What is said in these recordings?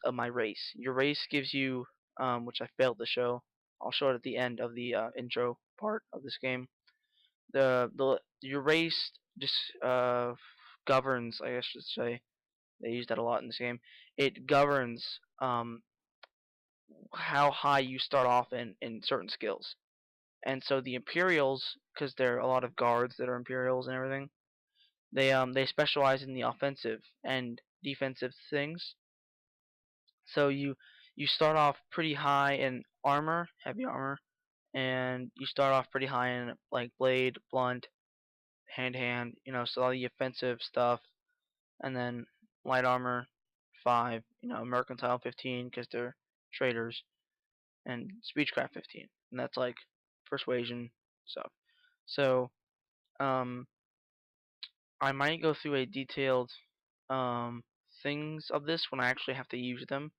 of my race. Your race gives you, which I failed to show. I'll show it at the end of the intro part of this game. The your race just governs, I guess I should say. They use that a lot in this game. It governs how high you start off in certain skills. And so the Imperials, because there are a lot of guards that are Imperials and everything, they specialize in the offensive and defensive things. So you start off pretty high in armor, heavy armor, and you start off pretty high in like blade, blunt, hand, so all the offensive stuff, and then light armor 5, mercantile 15 because they're traders, and speechcraft 15, and that's like persuasion stuff. So um, I might go through a detailed um, things of this when I actually have to use them.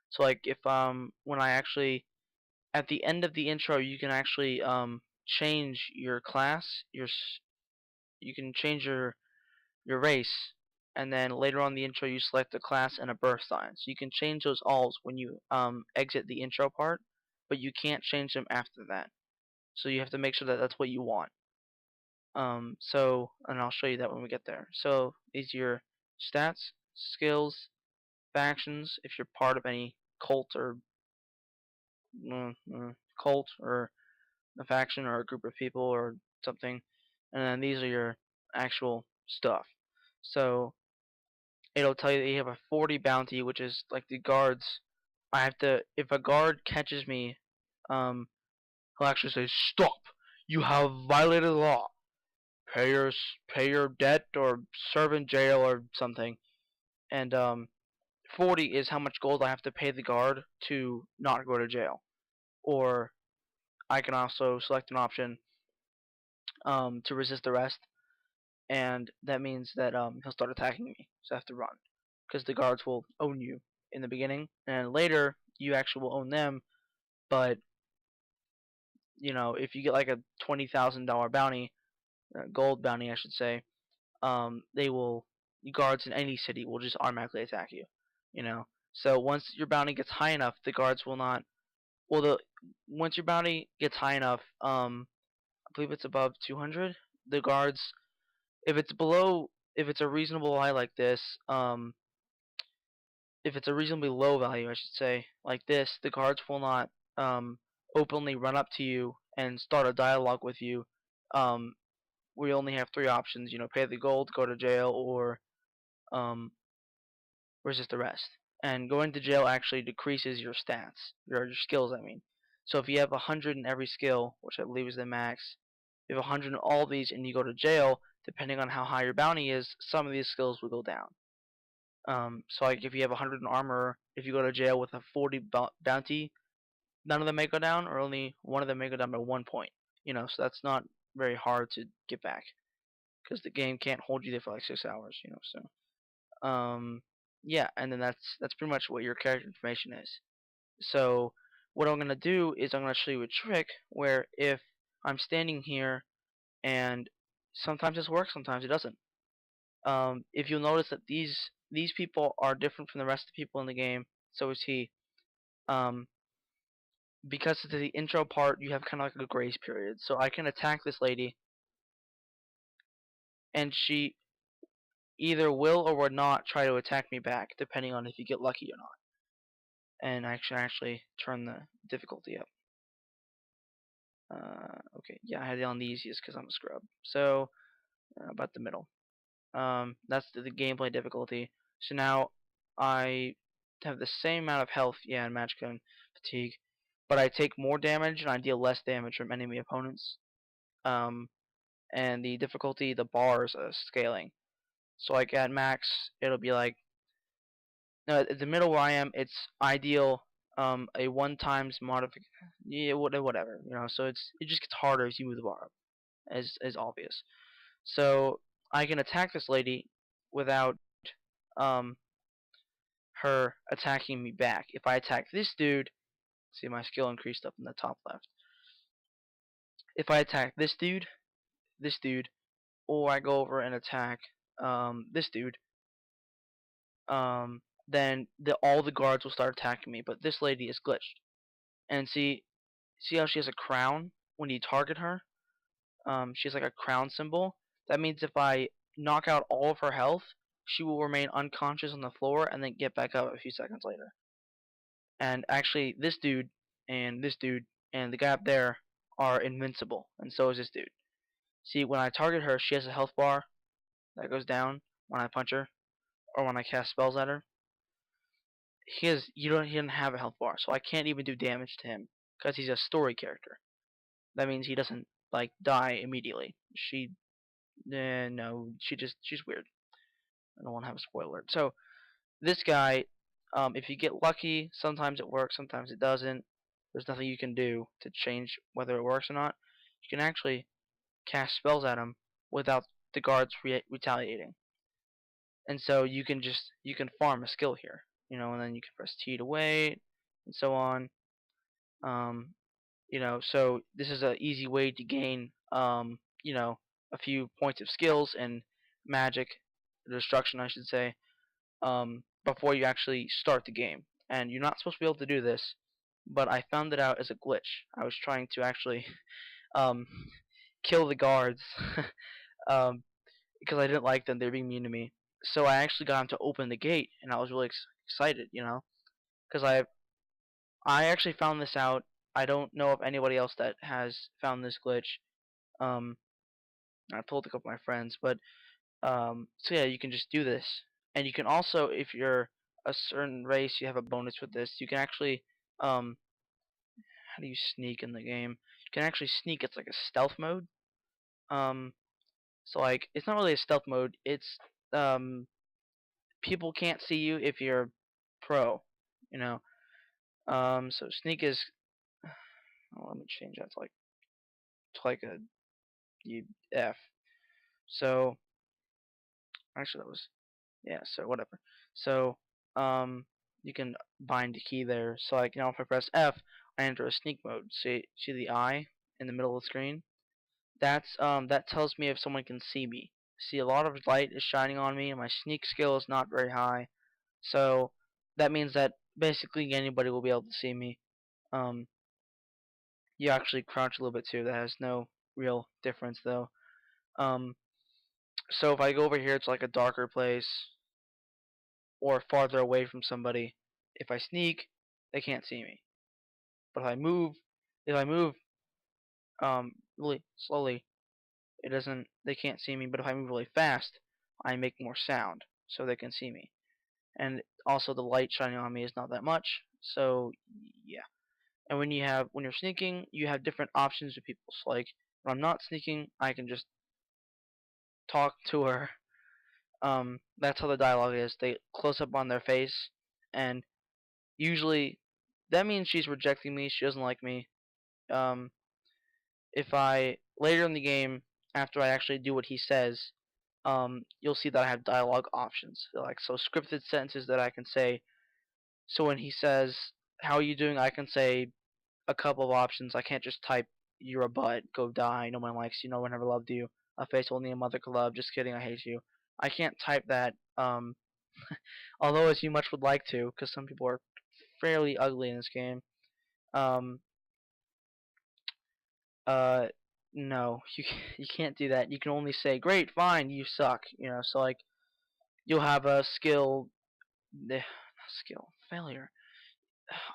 So like if when I actually at the end of the intro you can actually change your class, you can change your race, and then later on in the intro you select a class and a birth sign. So you can change those alls when you exit the intro part, but you can't change them after that. So you have to make sure that that's what you want. And I'll show you that when we get there. So these are your stats, skills, factions. If you're part of any cult or cult or a faction or a group of people or something, and then these are your actual stuff. So it'll tell you that you have a 40 bounty, which is like the guards. I have to, if a guard catches me, he'll actually say, "Stop! You have violated the law. Pay your debt or serve in jail or something." And 40 is how much gold I have to pay the guard to not go to jail. Or I can also select an option to resist arrest, and that means that he'll start attacking me, so I have to run, because the guards will own you in the beginning, and later you actually will own them. But if you get like a $20,000 bounty, gold bounty, I should say, guards in any city will just automatically attack you. So once your bounty gets high enough, the guards will not. Well, once your bounty gets high enough, I believe it's above 200. The guards, if it's below, if it's a reasonable high like this, if it's a reasonably low value, I should say, like this, the guards will not openly run up to you and start a dialogue with you. We only have 3 options, pay the gold, go to jail, or resist arrest. And going to jail actually decreases your stats, your skills, I mean. So if you have 100 in every skill, which I believe is the max, you have 100 in all these and you go to jail, depending on how high your bounty is, some of these skills will go down. So like if you have 100 in armor, if you go to jail with a 40 bounty, none of them may go down, or only one of them may go down by 1 point. So that's not very hard to get back, because the game can't hold you there for like 6 hours. So yeah, and then that's pretty much what your character information is. So what I'm gonna do is I'm gonna show you a trick where if I'm standing here, and sometimes this works, sometimes it doesn't. If you'll notice that these people are different from the rest of the people in the game, so is he. Because of the intro part, you have kind of like a grace period. So I can attack this lady, and she either will or will not try to attack me back, depending on if you get lucky or not. And I can actually turn the difficulty up. Okay, yeah, I had it on the easiest because I'm a scrub. So about the middle. That's the gameplay difficulty. So now I have the same amount of health, yeah, and magic and fatigue, but I take more damage and I deal less damage from enemy opponents. And the difficulty, the bars are scaling. So like at max, it'll be like, no, at the middle where I am, it's ideal, a 1 times modification, yeah, whatever, so it just gets harder as you move the bar up, as obvious. So I can attack this lady without her attacking me back. If I attack this dude, see my skill increased up in the top left. If I attack this dude, or I go over and attack this dude, then all the guards will start attacking me. But this lady is glitched. And see how she has a crown when you target her? She has like a crown symbol. That means if I knock out all of her health, she will remain unconscious on the floor and then get back up a few seconds later. And actually, this dude and the guy up there are invincible, and so is this dude. See, when I target her, she has a health bar that goes down when I punch her or when I cast spells at her. He doesn't have a health bar, so I can't even do damage to him because he's a story character. That means he doesn't like die immediately. No, she's weird. I don't want to have a spoiler. So this guy, if you get lucky, sometimes it works, sometimes it doesn't. There's nothing you can do to change whether it works or not. You can actually cast spells at him without the guards retaliating, and so you can farm a skill here, and then you can press T to wait, and so on. Um, so this is an easy way to gain, a few points of skills and magic, destruction, I should say, before you actually start the game. And you're not supposed to be able to do this, but I found it out as a glitch. I was trying to actually um, kill the guards um, because I didn't like them. They were being mean to me. So I actually got him to open the gate, and I was really excited, because I actually found this out. I don't know of anybody else that has found this glitch. Um, I told a couple of my friends, but so yeah, you can just do this, and you can also, if you're a certain race, you have a bonus with this. You can actually, how do you sneak in the game? You can actually sneak. It's like a stealth mode. Um, so like, it's not really a stealth mode. It's people can't see you if you're pro, you know. So sneak is. Oh, let me change that to like a F. So actually that was, yeah, so whatever. So you can bind a key there. So like now if I press F, I enter a sneak mode. See the eye in the middle of the screen? That tells me if someone can see me. See, a lot of light is shining on me and my sneak skill is not very high. So that means that basically anybody will be able to see me. Um you actually crouch a little bit too. That has no real difference though. Um so if I go over here to like a darker place or farther away from somebody, if I sneak, they can't see me. But if I move really slowly, they can't see me. But if I move really fast, I make more sound so they can see me. And also the light shining on me is not that much, so yeah. And when you're sneaking, you have different options with people. So like when I'm not sneaking, I can just talk to her. That's how the dialogue is. They close up on their face, and usually that means she's rejecting me. She doesn't like me. Um, if I later in the game, after I actually do what he says, you'll see that I have dialogue options, like so scripted sentences that I can say. So when he says, "How are you doing?" I can say a couple of options. I can't just type, "You're a butt. Go die. No one likes you. No one ever loved you. A face only a mother could love. Just kidding. I hate you." I can't type that. Although as you much would like to, because some people are fairly ugly in this game. Um, uh, no, you can't do that. You can only say, "Great, fine, you suck." So like you'll have a skill, skill failure.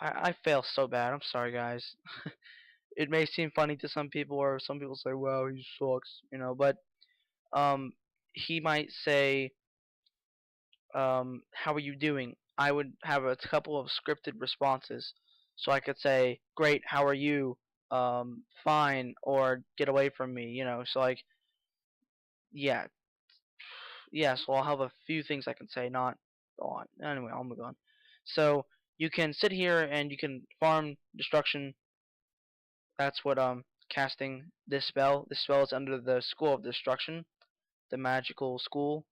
I fail so bad. I'm sorry, guys. It may seem funny to some people, or some people say, "Wow, he sucks," But um, he might say, "How are you doing?" I would have a couple of scripted responses, so I could say, "Great, how are you?" Fine, or "Get away from me," So like, yeah, yeah. So I'll have a few things I can say, not go on. Anyway, I'll move on. So you can sit here and you can farm destruction. That's what casting this spell. This spell is under the School of Destruction, the magical school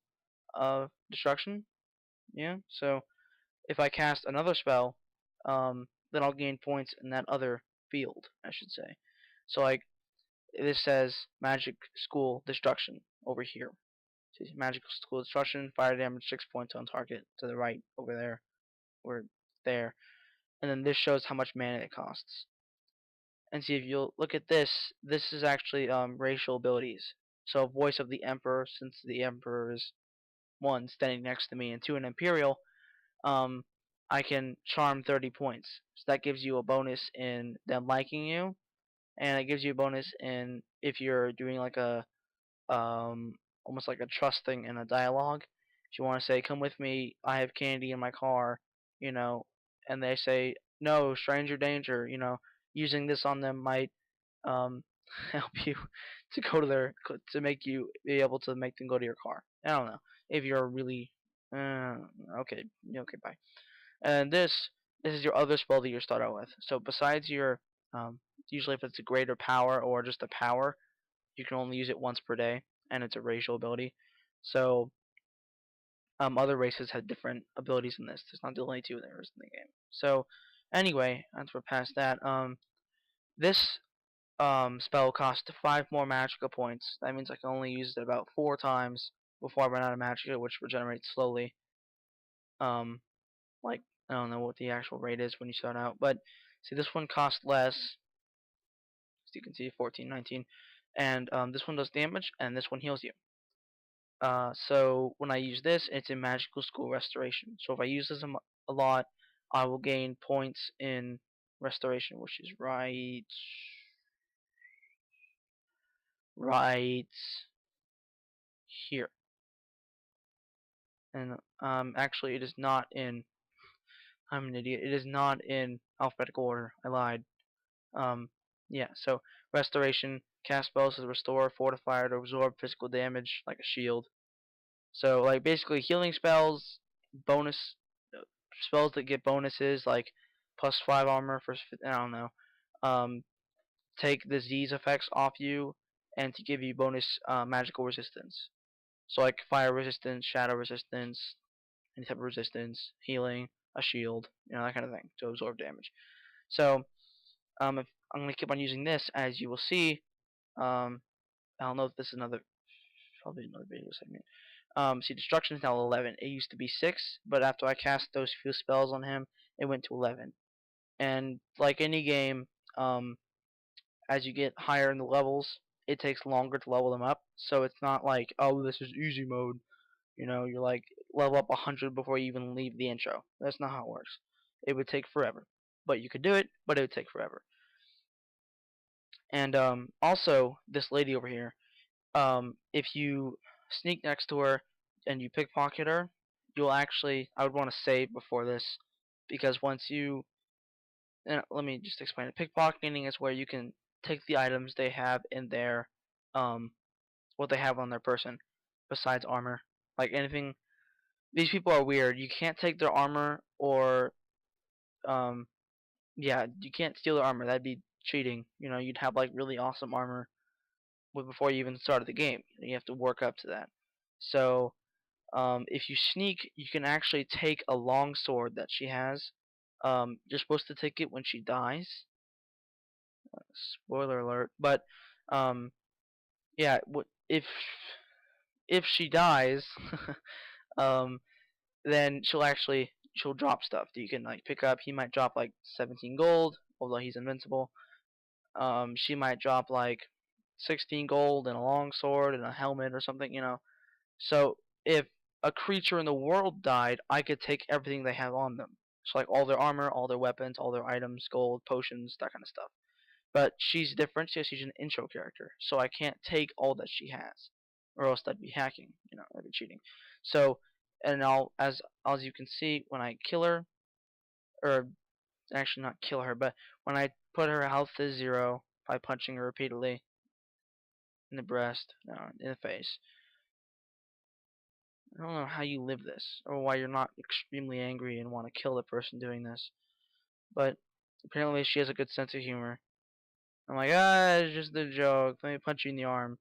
of destruction. Yeah. So if I cast another spell, then I'll gain points in that other field, I should say. So like this says Magic School Destruction over here. See, Magical School Destruction, fire damage 6 points on target to the right over there. We're there. And then this shows how much mana it costs. And see, if you look at this, this is actually racial abilities. So Voice of the Emperor, since the Emperor is one standing next to me, and two an Imperial, um, I can charm 30 points. So that gives you a bonus in them liking you, and it gives you a bonus in if you're doing like a almost like a trust thing in a dialogue. If you want to say, "Come with me, I have candy in my car," you know, and they say, "No, stranger danger," using this on them might um, help you to go to their to make you be able to make them go to your car. I don't know if you're really okay, okay, bye. And this is your other spell that you start out with. So besides your usually if it's a greater power or just a power, you can only use it once per day, and it's a racial ability. So other races have different abilities in this. There's not the only two there is in the game. So anyway, once we're past that, this spell costs 5 more magical points. That means I can only use it about 4 times before I run out of magica, which regenerates slowly. Um, like I don't know what the actual rate is when you start out, but see this one costs less. As you can see, 14, 19, and this one does damage, and this one heals you. So when I use this, it's in Magical School Restoration. So if I use this a lot, I will gain points in Restoration, which is right here. And actually, it is not in. I'm an idiot. It is not in alphabetical order. I lied. Um, yeah. So Restoration, cast spells to restore, fortify, or to absorb physical damage, like a shield. So like basically healing spells, bonus spells that get bonuses like +5 armor for I don't know. Take disease effects off you and to give you bonus magical resistance. So like fire resistance, shadow resistance, any type of resistance, healing, a shield, that kind of thing to absorb damage. So if I'm gonna keep on using this, as you will see, I don't know if this is probably another video segment. See, destruction is now 11. It used to be 6, but after I cast those few spells on him, it went to 11. And like any game, as you get higher in the levels, it takes longer to level them up. So it's not like, oh, this is easy mode. You're like level up 100 before you even leave the intro. That's not how it works. It would take forever. But you could do it, but it would take forever. And also, this lady over here, if you sneak next to her and you pickpocket her, you'll actually, I would want to save before this, because once you, let me just explain it. Pickpocketing is where you can take the items they have in their, what they have on their person, besides armor. Like anything, these people are weird. You can't take their armor or, yeah, you can't steal their armor. That'd be cheating. You'd have like really awesome armor before you even started the game. You have to work up to that. So if you sneak, you can actually take a long sword that she has. You're supposed to take it when she dies. Spoiler alert. But yeah, if she dies, um, then she'll drop stuff that you can like pick up. He might drop like 17 gold, although he's invincible. She might drop like 16 gold and a long sword and a helmet or something. So if a creature in the world died, I could take everything they have on them. So like all their armor, all their weapons, all their items, gold, potions, that kind of stuff. But she's different. She's an intro character, so I can't take all that she has, or else that'd be hacking. That'd be cheating. So, and as you can see, when I kill her, or actually not kill her, but when I put her health to 0 by punching her repeatedly in the breast, no, in the face. I don't know how you live this, or why you're not extremely angry and want to kill the person doing this. But apparently she has a good sense of humor. I'm like, it's just a joke. Let me punch you in the arm.